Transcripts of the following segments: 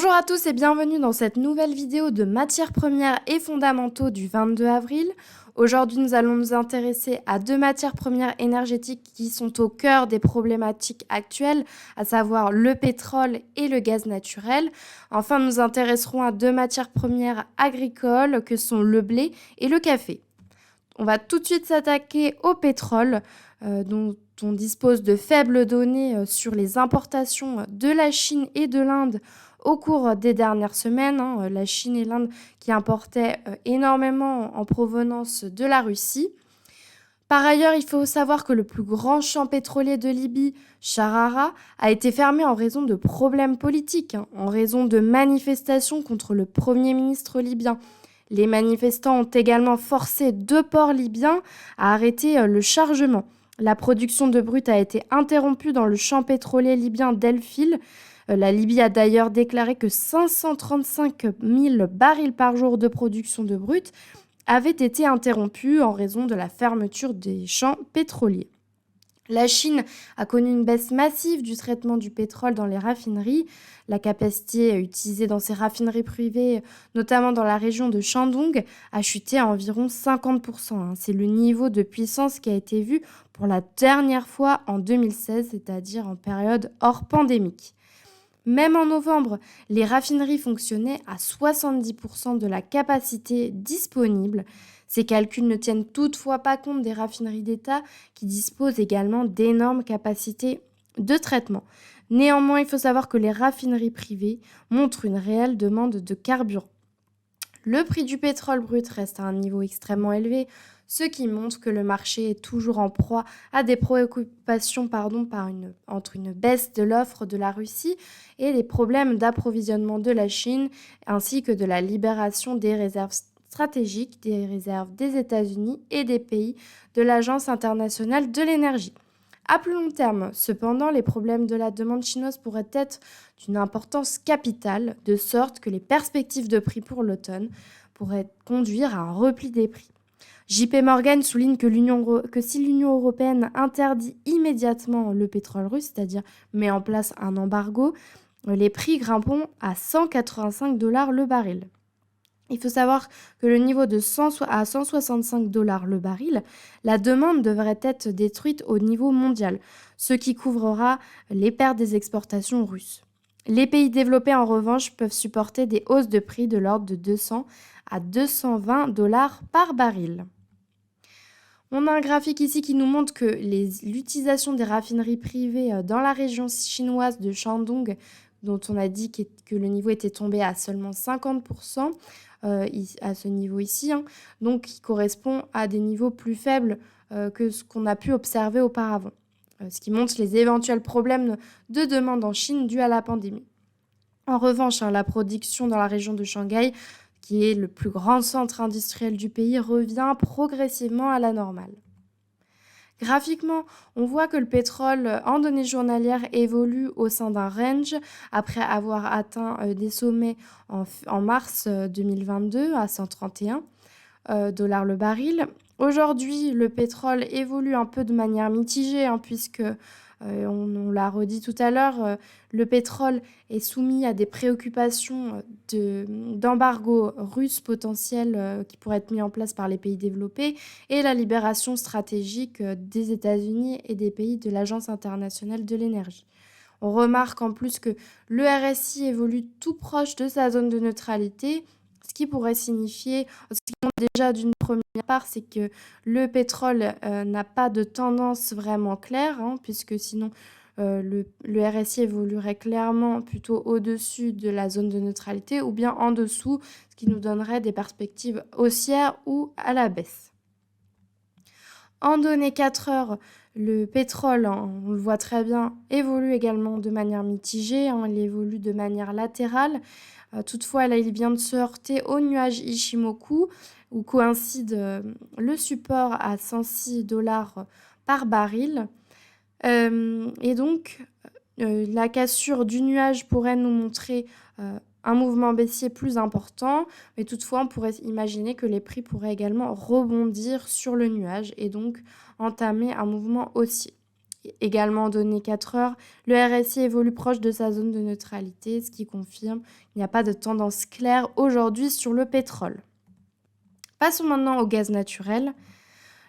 Bonjour à tous et bienvenue dans cette nouvelle vidéo de matières premières et fondamentaux du 22 avril. Aujourd'hui, nous allons nous intéresser à deux matières premières énergétiques qui sont au cœur des problématiques actuelles, à savoir le pétrole et le gaz naturel. Enfin, nous nous intéresserons à deux matières premières agricoles que sont le blé et le café. On va tout de suite s'attaquer au pétrole, dont on dispose de faibles données sur les importations de la Chine et de l'Inde au cours des dernières semaines. La Chine et l'Inde qui importaient énormément en provenance de la Russie. Par ailleurs, il faut savoir que le plus grand champ pétrolier de Libye, Charara, a été fermé en raison de problèmes politiques, en raison de manifestations contre le Premier ministre libyen. Les manifestants ont également forcé deux ports libyens à arrêter le chargement. La production de brut a été interrompue dans le champ pétrolier libyen d'El Fil. La Libye a d'ailleurs déclaré que 535 000 barils par jour de production de brut avaient été interrompus en raison de la fermeture des champs pétroliers. La Chine a connu une baisse massive du traitement du pétrole dans les raffineries. La capacité utilisée dans ces raffineries privées, notamment dans la région de Shandong, a chuté à environ 50%. C'est le niveau de puissance qui a été vu pour la dernière fois en 2016, c'est-à-dire en période hors pandémique. Même en novembre, les raffineries fonctionnaient à 70% de la capacité disponible. Ces calculs ne tiennent toutefois pas compte des raffineries d'État qui disposent également d'énormes capacités de traitement. Néanmoins, il faut savoir que les raffineries privées montrent une réelle demande de carburant. Le prix du pétrole brut reste à un niveau extrêmement élevé, ce qui montre que le marché est toujours en proie à des préoccupations entre une baisse de l'offre de la Russie et les problèmes d'approvisionnement de la Chine, ainsi que de la libération des réserves stratégiques, des réserves des États-Unis et des pays de l'Agence internationale de l'énergie. À plus long terme, cependant, les problèmes de la demande chinoise pourraient être d'une importance capitale, de sorte que les perspectives de prix pour l'automne pourraient conduire à un repli des prix. JP Morgan souligne que si l'Union européenne interdit immédiatement le pétrole russe, c'est-à-dire met en place un embargo, les prix grimperont à 185 $ le baril. Il faut savoir que le niveau de 100 à 165 $ le baril, la demande devrait être détruite au niveau mondial, ce qui couvrira les pertes des exportations russes. Les pays développés, en revanche, peuvent supporter des hausses de prix de l'ordre de 200 à 220 $ par baril. On a un graphique ici qui nous montre que l'utilisation des raffineries privées dans la région chinoise de Shandong, dont on a dit que le niveau était tombé à seulement 50%, à ce niveau ici, donc qui correspond à des niveaux plus faibles que ce qu'on a pu observer auparavant, ce qui montre les éventuels problèmes de demande en Chine dus à la pandémie. En revanche, la production dans la région de Shanghai, qui est le plus grand centre industriel du pays, revient progressivement à la normale. Graphiquement, on voit que le pétrole en données journalières évolue au sein d'un range après avoir atteint des sommets en mars 2022 à 131 $ le baril. Aujourd'hui, le pétrole évolue un peu de manière mitigée puisque on l'a redit tout à l'heure, le pétrole est soumis à des préoccupations d'embargo russe potentiel qui pourrait être mis en place par les pays développés et la libération stratégique des États-Unis et des pays de l'Agence internationale de l'énergie. On remarque en plus que le RSI évolue tout proche de sa zone de neutralité, ce qui pourrait signifier, ce qui montre déjà d'une première part, c'est que le pétrole n'a pas de tendance vraiment claire, puisque sinon le RSI évoluerait clairement plutôt au-dessus de la zone de neutralité ou bien en dessous, ce qui nous donnerait des perspectives haussières ou à la baisse. En données 4 heures, le pétrole, on le voit très bien, évolue également de manière mitigée, il évolue de manière latérale. Toutefois, là, il vient de se heurter au nuage Ichimoku, où coïncide le support à 106 $ par baril. Et donc, la cassure du nuage pourrait nous montrer un mouvement baissier plus important, mais toutefois, on pourrait imaginer que les prix pourraient également rebondir sur le nuage et donc entamer un mouvement haussier. Également en données 4 heures, le RSI évolue proche de sa zone de neutralité, ce qui confirme qu'il n'y a pas de tendance claire aujourd'hui sur le pétrole. Passons maintenant au gaz naturel.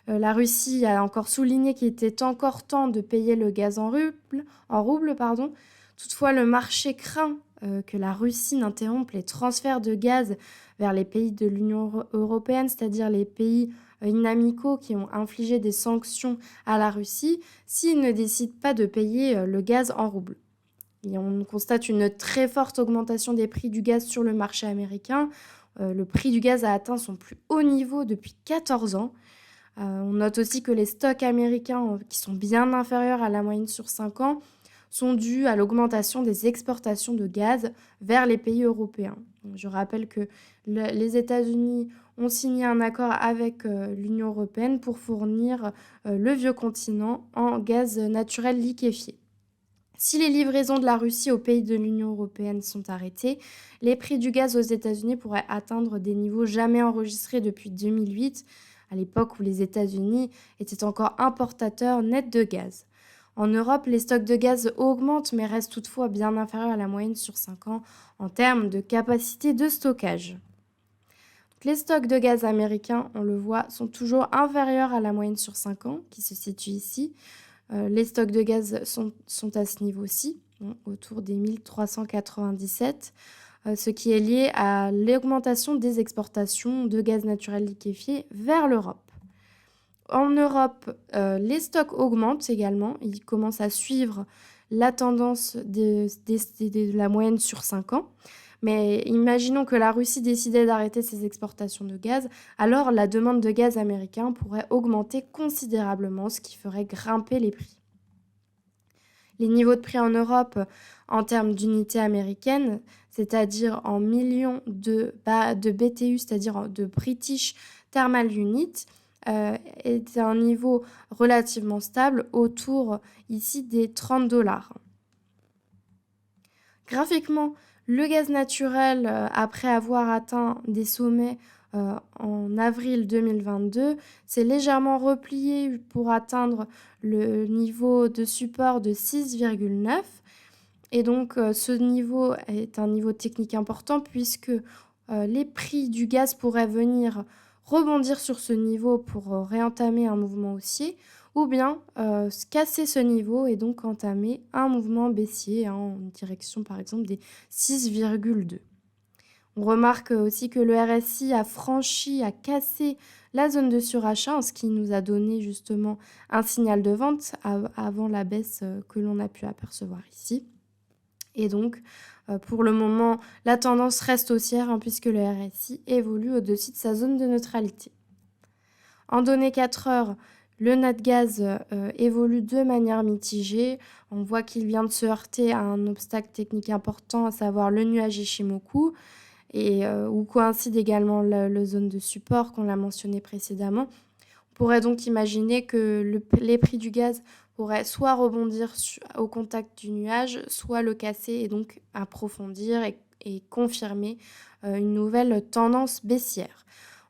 La Russie a encore souligné qu'il était encore temps de payer le gaz en rouble. Toutefois, le marché craint que la Russie n'interrompe les transferts de gaz vers les pays de l'Union européenne, c'est-à-dire les pays inamicaux qui ont infligé des sanctions à la Russie, s'ils ne décident pas de payer le gaz en rouble. Et on constate une très forte augmentation des prix du gaz sur le marché américain. Le prix du gaz a atteint son plus haut niveau depuis 14 ans. On note aussi que les stocks américains, qui sont bien inférieurs à la moyenne sur 5 ans, sont dus à l'augmentation des exportations de gaz vers les pays européens. Je rappelle que les États-Unis ont signé un accord avec l'Union européenne pour fournir le vieux continent en gaz naturel liquéfié. Si les livraisons de la Russie aux pays de l'Union européenne sont arrêtées, les prix du gaz aux États-Unis pourraient atteindre des niveaux jamais enregistrés depuis 2008, à l'époque où les États-Unis étaient encore importateurs nets de gaz. En Europe, les stocks de gaz augmentent mais restent toutefois bien inférieurs à la moyenne sur 5 ans en termes de capacité de stockage. Donc, les stocks de gaz américains, on le voit, sont toujours inférieurs à la moyenne sur 5 ans, qui se situe ici. Les stocks de gaz sont à ce niveau-ci, autour des 1397, ce qui est lié à l'augmentation des exportations de gaz naturel liquéfié vers l'Europe. En Europe, les stocks augmentent également. Ils commencent à suivre la tendance de la moyenne sur 5 ans. Mais imaginons que la Russie décidait d'arrêter ses exportations de gaz, alors la demande de gaz américain pourrait augmenter considérablement, ce qui ferait grimper les prix. Les niveaux de prix en Europe, en termes d'unités américaines, c'est-à-dire en millions de BTU, c'est-à-dire de British Thermal Unit, est à un niveau relativement stable, autour ici des $30. Graphiquement, le gaz naturel, après avoir atteint des sommets en avril 2022, s'est légèrement replié pour atteindre le niveau de support de 6,9. Et donc, ce niveau est un niveau technique important puisque les prix du gaz pourraient venir rebondir sur ce niveau pour réentamer un mouvement haussier ou bien casser ce niveau et donc entamer un mouvement baissier en direction par exemple des 6,2. On remarque aussi que le RSI a cassé la zone de surachat, ce qui nous a donné justement un signal de vente avant la baisse que l'on a pu apercevoir ici. Et donc, pour le moment, la tendance reste haussière puisque le RSI évolue au-dessus de sa zone de neutralité. En données 4 heures, le Natgaz évolue de manière mitigée. On voit qu'il vient de se heurter à un obstacle technique important, à savoir le nuage Ishimoku, et où coïncide également la zone de support qu'on l'a mentionné précédemment. On pourrait donc imaginer que les prix du gaz pourraient soit rebondir au contact du nuage, soit le casser et donc approfondir et confirmer une nouvelle tendance baissière.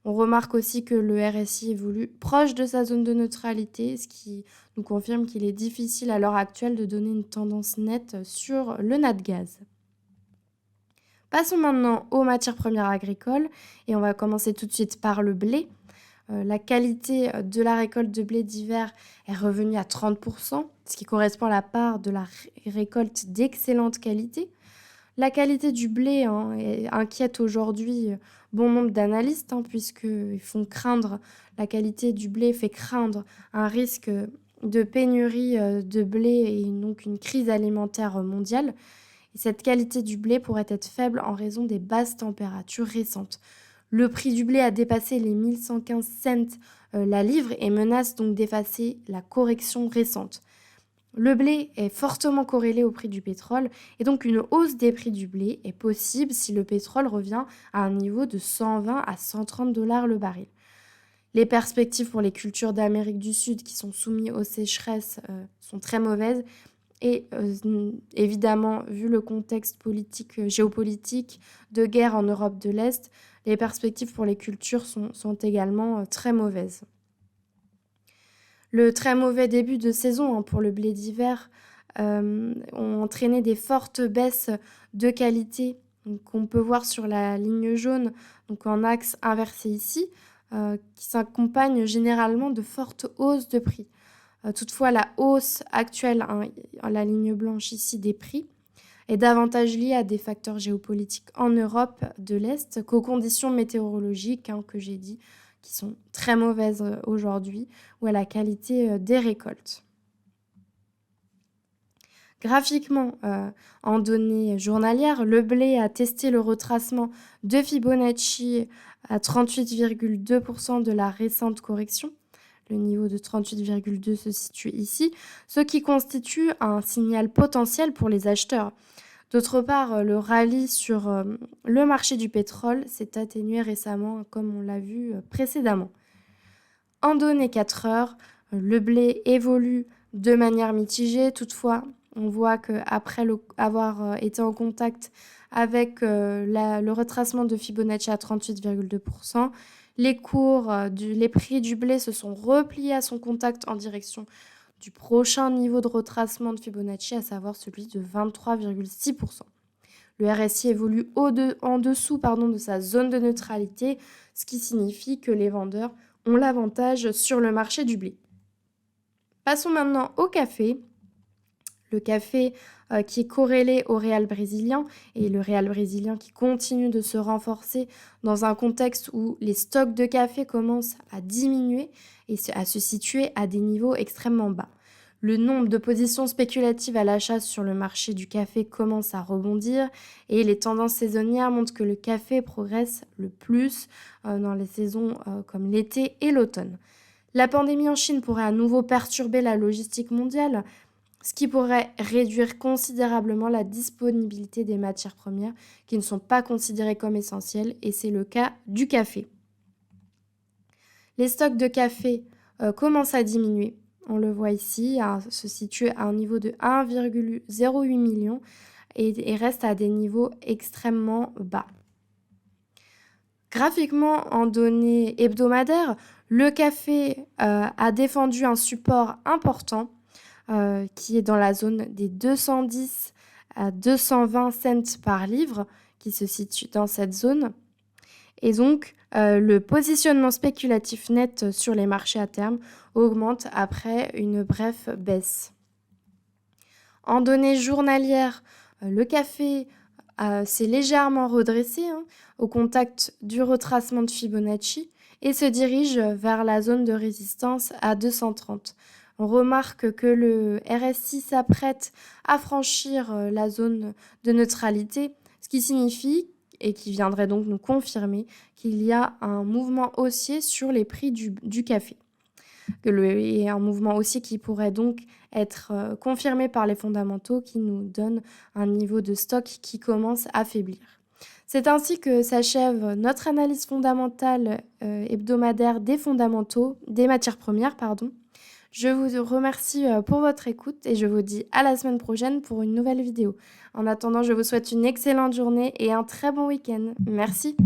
On remarque aussi que le RSI évolue proche de sa zone de neutralité, ce qui nous confirme qu'il est difficile à l'heure actuelle de donner une tendance nette sur le Natgaz. Passons maintenant aux matières premières agricoles et on va commencer tout de suite par le blé. La qualité de la récolte de blé d'hiver est revenue à 30%, ce qui correspond à la part de la récolte d'excellente qualité. La qualité du blé inquiète aujourd'hui bon nombre d'analystes, puisqu'ils font craindre, la qualité du blé fait craindre un risque de pénurie de blé et donc une crise alimentaire mondiale. Et cette qualité du blé pourrait être faible en raison des basses températures récentes. Le prix du blé a dépassé les 1115 cents la livre et menace donc d'effacer la correction récente. Le blé est fortement corrélé au prix du pétrole et donc une hausse des prix du blé est possible si le pétrole revient à un niveau de 120 à 130 $ le baril. Les perspectives pour les cultures d'Amérique du Sud qui sont soumises aux sécheresses sont très mauvaises et évidemment, vu le contexte géopolitique de guerre en Europe de l'Est, les perspectives pour les cultures sont également très mauvaises. Le très mauvais début de saison pour le blé d'hiver ont entraîné des fortes baisses de qualité qu'on peut voir sur la ligne jaune, donc en axe inversé ici, qui s'accompagnent généralement de fortes hausses de prix. Toutefois, la hausse actuelle, la ligne blanche ici des prix, est davantage liée à des facteurs géopolitiques en Europe de l'Est qu'aux conditions météorologiques que j'ai dit, qui sont très mauvaises aujourd'hui, ou à la qualité des récoltes. Graphiquement, en données journalières, le blé a testé le retracement de Fibonacci à 38,2% de la récente correction. Le niveau de 38,2 se situe ici, ce qui constitue un signal potentiel pour les acheteurs. D'autre part, le rallye sur le marché du pétrole s'est atténué récemment, comme on l'a vu précédemment. En données 4 heures, le blé évolue de manière mitigée. Toutefois, on voit qu'après avoir été en contact avec le retracement de Fibonacci à 38,2%, les prix du blé se sont repliés à son contact en direction du prochain niveau de retracement de Fibonacci, à savoir celui de 23,6%. Le RSI évolue en dessous de sa zone de neutralité, ce qui signifie que les vendeurs ont l'avantage sur le marché du blé. Passons maintenant au café. Le café qui est corrélé au réal brésilien et le réal brésilien qui continue de se renforcer dans un contexte où les stocks de café commencent à diminuer et à se situer à des niveaux extrêmement bas. Le nombre de positions spéculatives à l'achat sur le marché du café commence à rebondir et les tendances saisonnières montrent que le café progresse le plus dans les saisons comme l'été et l'automne. La pandémie en Chine pourrait à nouveau perturber la logistique mondiale, ce qui pourrait réduire considérablement la disponibilité des matières premières qui ne sont pas considérées comme essentielles, et c'est le cas du café. Les stocks de café commencent à diminuer. On le voit ici, se situe à un niveau de 1,08 million et reste à des niveaux extrêmement bas. Graphiquement, en données hebdomadaires, le café a défendu un support important qui est dans la zone des 210 à 220 cents par livre, qui se situe dans cette zone. Et donc, le positionnement spéculatif net sur les marchés à terme augmente après une brève baisse. En données journalières, le café s'est légèrement redressé au contact du retracement de Fibonacci et se dirige vers la zone de résistance à 230. On remarque que le RSI s'apprête à franchir la zone de neutralité, ce qui signifie, et qui viendrait donc nous confirmer, qu'il y a un mouvement haussier sur les prix du café. Et un mouvement haussier qui pourrait donc être confirmé par les fondamentaux qui nous donnent un niveau de stock qui commence à faiblir. C'est ainsi que s'achève notre analyse fondamentale hebdomadaire des fondamentaux, des matières premières, Je vous remercie pour votre écoute et je vous dis à la semaine prochaine pour une nouvelle vidéo. En attendant, je vous souhaite une excellente journée et un très bon week-end. Merci.